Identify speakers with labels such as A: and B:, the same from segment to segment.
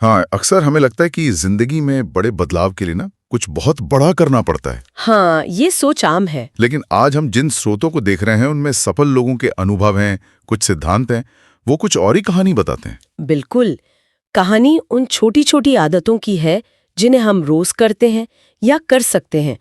A: हाँ, अक्सर हमें लगता है कि जिंदगी में बड़े बदलाव के लिए ना कुछ बहुत बड़ा करना पड़ता है।
B: हाँ, ये सोच आम है।
A: लेकिन आज हम जिन स्रोतों को देख रहे हैं उनमें सफल लोगों के अनुभव हैं, कुछ सिद्धांत हैं, वो कुछ और ही कहानी बताते हैं।
B: बिल्कुल। कहानी उन छोटी छोटी आदतों की है जिन्हें हम रोज करते हैं या कर सकते हैं,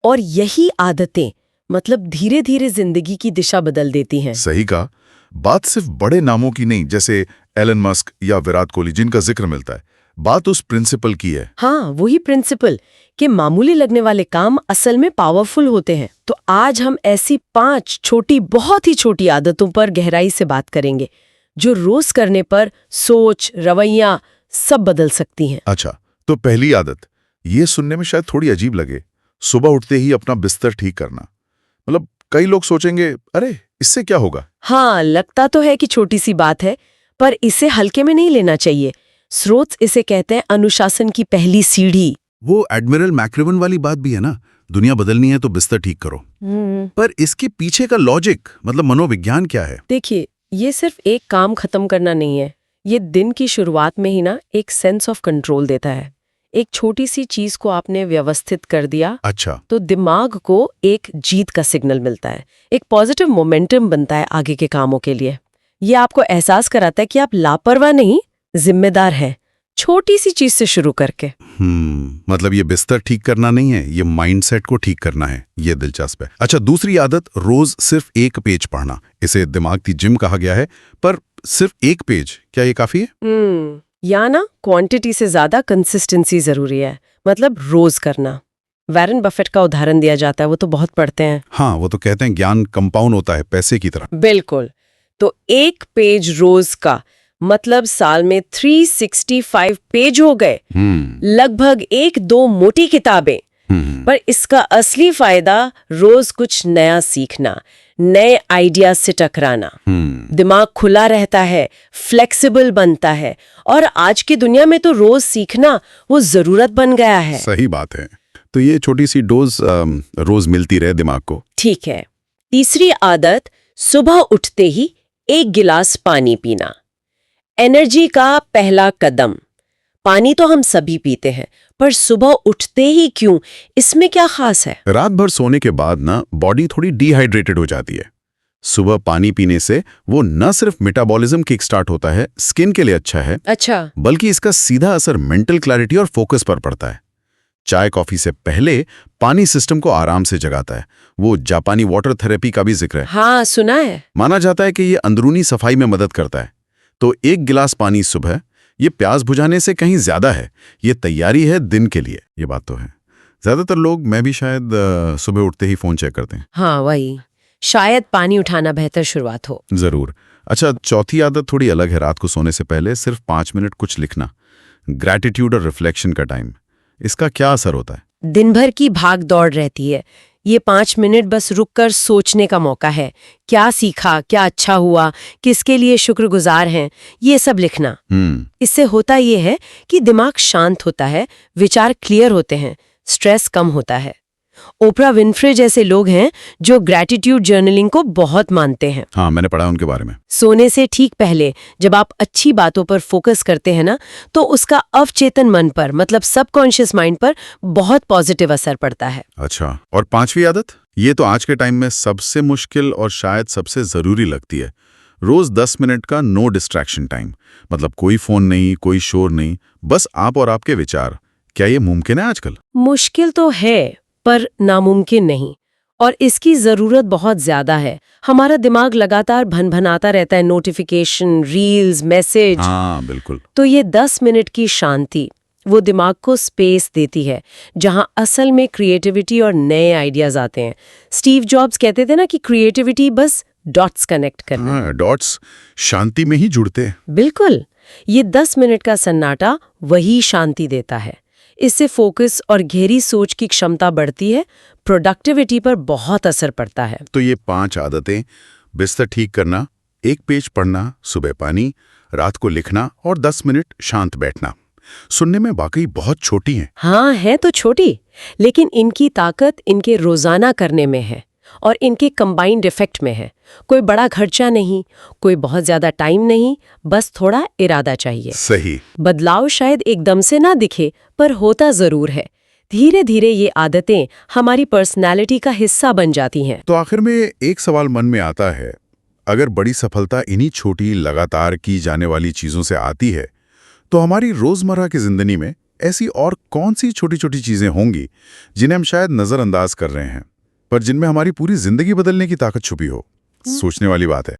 B: और यही आदतें मतलब धीरे धीरे जिंदगी की दिशा बदल देती हैं।
A: सही कहा। बात सिर्फ बड़े नामों की नहीं, जैसे एलन मस्क या विराट कोहली जिनका जिक्र मिलता है। बात उस प्रिंसिपल की है।
B: हाँ, वही प्रिंसिपल कि मामूली लगने वाले काम असल में पावरफुल होते हैं। तो आज हम ऐसी 5 छोटी, बहुत ही छोटी आदतों पर गहराई से बात करेंगे जो रोज करने पर सोच, रवैया सब बदल सकती हैं।
A: अच्छा, तो पहली आदत, ये सुनने में शायद थोड़ी अजीब लगे, सुबह उठते ही अपना बिस्तर ठीक करना। मतलब कई लोग सोचेंगे, अरे इससे क्या होगा।
B: हाँ, लगता तो है कि छोटी सी बात है, पर इसे हल्के में नहीं लेना चाहिए। स्रोत इसे कहते हैं अनुशासन की पहली सीढ़ी।
C: वो एडमिरल मैक्रिवन वाली बात भी है ना, दुनिया बदलनी है तो बिस्तर ठीक करो। पर इसके पीछे का लॉजिक मतलब मनोविज्ञान क्या है?
B: देखिए, ये सिर्फ एक काम खत्म करना नहीं है। ये दिन की शुरुआत में ही ना एक सेंस ऑफ कंट्रोल देता है। एक छोटी सी चीज को आपने व्यवस्थित कर दिया,
A: अच्छा,
B: तो दिमाग को एक जीत का सिग्नल मिलता है, एक पॉजिटिव मोमेंटम बनता है आगे के कामों के लिए। ये आपको एहसास कराता है कि आप लापरवाह नहीं, जिम्मेदार हैं, छोटी सी चीज से शुरू करके।
C: मतलब ये बिस्तर ठीक करना नहीं है, ये माइंडसेट को ठीक करना है। ये दिलचस्प है। अच्छा, दूसरी आदत, रोज सिर्फ एक पेज पढ़ना। इसे दिमाग की जिम कहा गया है, पर सिर्फ एक पेज क्या ये काफी है?
B: या ना क्वांटिटी से ज्यादा कंसिस्टेंसी जरूरी है, मतलब रोज करना। वॉरेन बफेट का उदाहरण दिया जाता है, वो तो बहुत पढ़ते हैं।
C: हाँ, वो तो कहते हैं ज्ञान कंपाउंड होता है पैसे की तरह।
B: बिल्कुल। तो एक पेज रोज का मतलब साल में 365 पेज हो गए, लगभग 1-2 मोटी किताबें। पर इसका असली फायदा रोज कुछ नया सीखना, नए आइडिया से टकराना। दिमाग खुला रहता है, फ्लेक्सिबल बनता है, और आज की दुनिया में तो रोज सीखना वो जरूरत बन गया है।
C: सही बात है। तो ये छोटी सी डोज रोज मिलती रहे दिमाग को।
B: ठीक है। तीसरी आदत, सुबह उठते ही 1 गिलास पानी पीना। एनर्जी का पहला कदम। पानी तो हम सभी पीते हैं, पर सुबह उठते ही क्यों, इसमें क्या खास है?
C: रात भर सोने के बाद ना बॉडी थोड़ी डिहाइड्रेटेड हो जाती है। सुबह पानी पीने से वो न सिर्फ मेटाबॉलिज्म किक स्टार्ट होता है, स्किन के लिए अच्छा है,
B: अच्छा,
C: बल्कि इसका सीधा असर मेंटल क्लैरिटी और फोकस पर पड़ता है। चाय कॉफी से पहले पानी सिस्टम को आराम से जगाता है। वो जापानी वाटर थेरेपी का भी जिक्र है।
B: हाँ, सुना है।
C: माना जाता है कि ये अंदरूनी सफाई में मदद करता है। तो 1 गिलास पानी सुबह, ये प्यास बुझाने से कहीं ज्यादा है, ये तैयारी है दिन के लिए। ये बात तो है। ज्यादातर लोग, मैं भी शायद, सुबह उठते ही फोन चेक करते हैं।
B: हाँ, वही, शायद पानी उठाना बेहतर शुरुआत हो।
C: जरूर। अच्छा, चौथी आदत थोड़ी अलग है। रात को सोने से पहले सिर्फ 5 मिनट कुछ लिखना। ग्रैटिट्यूड और रिफ्लेक्शन का टाइम। इसका क्या असर होता है?
B: दिन भर की भाग दौड़ रहती है, ये 5 मिनट बस रुककर सोचने का मौका है। क्या सीखा, क्या अच्छा हुआ, किसके लिए शुक्रगुजार हैं, ये सब लिखना। इससे होता ये है कि दिमाग शांत होता है, विचार क्लियर होते हैं, स्ट्रेस कम होता है। ओपरा विनफ्रे जैसे लोग हैं जो ग्रैटिट्यूड जर्नलिंग को बहुत मानते हैं।
C: हाँ, मैंने पढ़ा उनके बारे में।
B: सोने से ठीक पहले जब आप अच्छी बातों पर फोकस करते हैं ना, तो उसका अवचेतन मन पर मतलब सबकॉन्शियस माइंड पर बहुत पॉजिटिव असर पड़ता है।
C: अच्छा, और 5वीं आदत, ये तो आज के टाइम में सबसे मुश्किल और शायद सबसे जरूरी लगती है। रोज 10 मिनट का नो डिस्ट्रैक्शन टाइम। मतलब कोई फोन नहीं, कोई शोर नहीं, बस आप और आपके विचार। क्या ये मुमकिन है आजकल?
B: मुश्किल तो है, पर नामुमकिन नहीं, और इसकी जरूरत बहुत ज्यादा है। हमारा दिमाग लगातार भनभनाता रहता है, नोटिफिकेशन, रील्स, मैसेज।
C: हाँ, बिल्कुल।
B: तो ये 10 मिनट की शांति वो दिमाग को स्पेस देती है, जहां असल में क्रिएटिविटी और नए आइडियाज आते हैं। स्टीव जॉब्स कहते थे ना कि क्रिएटिविटी बस डॉट्स कनेक्ट करना।
C: हाँ, डॉट्स शांति में ही जुड़ते हैं।
B: बिल्कुल। ये 10 मिनट का सन्नाटा वही शांति देता है। इससे फोकस और गहरी सोच की क्षमता बढ़ती है, प्रोडक्टिविटी पर बहुत असर पड़ता है।
C: तो ये 5 आदतें, बिस्तर ठीक करना, 1 पेज पढ़ना, सुबह पानी, रात को लिखना और 10 मिनट शांत बैठना, सुनने में वाकई बहुत छोटी हैं।
B: हाँ, है तो छोटी, लेकिन इनकी ताकत इनके रोजाना करने में है। और इनके कंबाइंड इफेक्ट में है। कोई बड़ा खर्चा नहीं, कोई बहुत ज्यादा टाइम नहीं, बस थोड़ा इरादा चाहिए।
A: सही।
B: बदलाव शायद एकदम से ना दिखे, पर होता जरूर है। धीरे धीरे ये आदतें हमारी पर्सनैलिटी का हिस्सा बन जाती हैं।
C: तो आखिर में एक सवाल मन में आता है, अगर बड़ी सफलता इन्हीं छोटी लगातार की जाने वाली चीजों से आती है, तो हमारी रोजमर्रा की जिंदगी में ऐसी और कौन सी छोटी छोटी चीजें होंगी जिन्हें हम शायद नजरअंदाज कर रहे हैं, पर जिनमें हमारी पूरी जिंदगी बदलने की ताकत छुपी हो? सोचने वाली बात है।